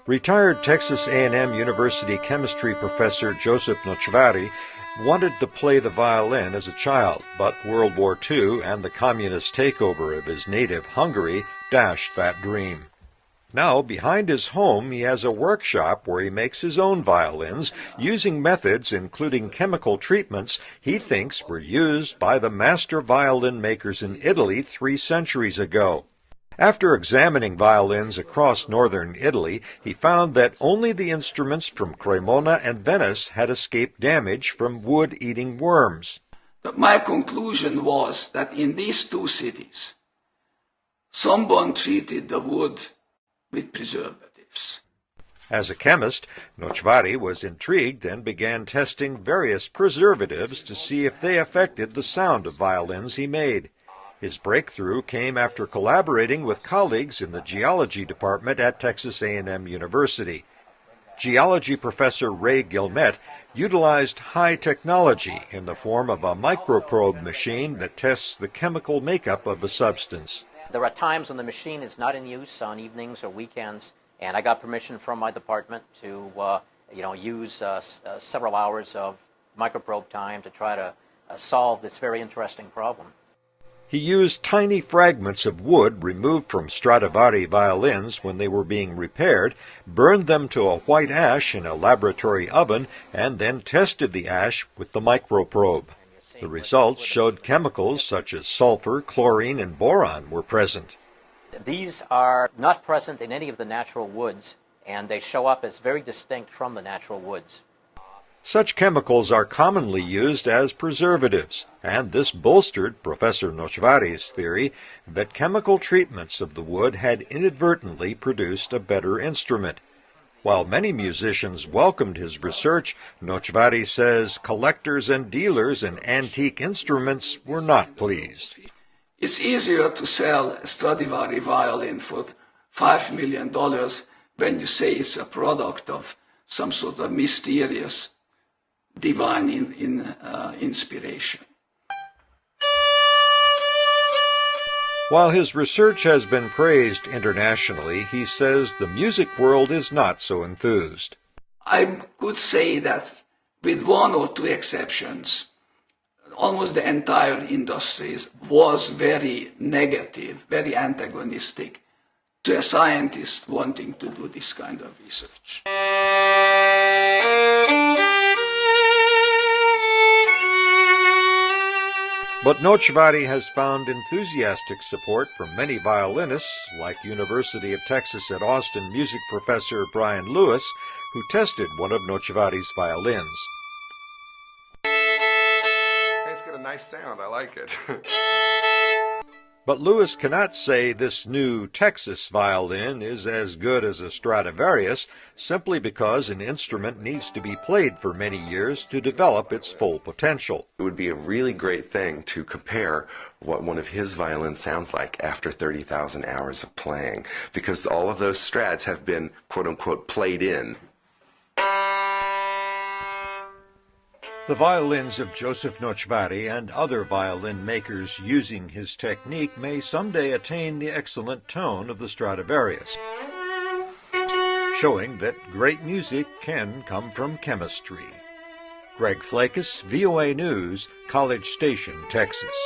Retired Texas A&M University chemistry professor Joseph Nochvari wanted to play the violin as a child, but World War II and the communist takeover of his native Hungary dashed that dream. Now, behind his home, he has a workshop where he makes his own violins, using methods including chemical treatments he thinks were used by the master violin makers in Italy 3 centuries ago. After examining violins across northern Italy, he found that only the instruments from Cremona and Venice had escaped damage from wood-eating worms. My conclusion was that in these 2 cities, someone treated the wood with preservatives. As a chemist, Nochvari was intrigued and began testing various preservatives to see if they affected the sound of violins he made. His breakthrough came after collaborating with colleagues in the geology department at Texas A&M University. Geology professor Ray Gilmet utilized high technology in the form of a microprobe machine that tests the chemical makeup of a substance. There are times when the machine is not in use on evenings or weekends, and I got permission from my department to use several hours of microprobe time to try to solve this very interesting problem. He used tiny fragments of wood removed from Stradivari violins when they were being repaired, burned them to a white ash in a laboratory oven, and then tested the ash with the microprobe. The results showed chemicals such as sulfur, chlorine, and boron were present. These are not present in any of the natural woods, and they show up as very distinct from the natural woods. Such chemicals are commonly used as preservatives, and this bolstered Professor Nochvari's theory that chemical treatments of the wood had inadvertently produced a better instrument. While many musicians welcomed his research, Nochvari says collectors and dealers in antique instruments were not pleased. It's easier to sell a Stradivari violin for $5 million when you say it's a product of some sort of mysterious divine inspiration. While his research has been praised internationally, he says the music world is not so enthused. I could say that with 1 or 2 exceptions, almost the entire industry was very negative, very antagonistic to a scientist wanting to do this kind of research. But Nochvari has found enthusiastic support from many violinists, like University of Texas at Austin music professor Brian Lewis, who tested one of Nochvari's violins. It's got a nice sound. I like it. But Lewis cannot say this new Texas violin is as good as a Stradivarius, simply because an instrument needs to be played for many years to develop its full potential. It would be a really great thing to compare what one of his violins sounds like after 30,000 hours of playing, because all of those Strads have been, quote-unquote, played in. The violins of Joseph Nochvari and other violin makers using his technique may someday attain the excellent tone of the Stradivarius, showing that great music can come from chemistry. Greg Flakus, VOA News, College Station, Texas.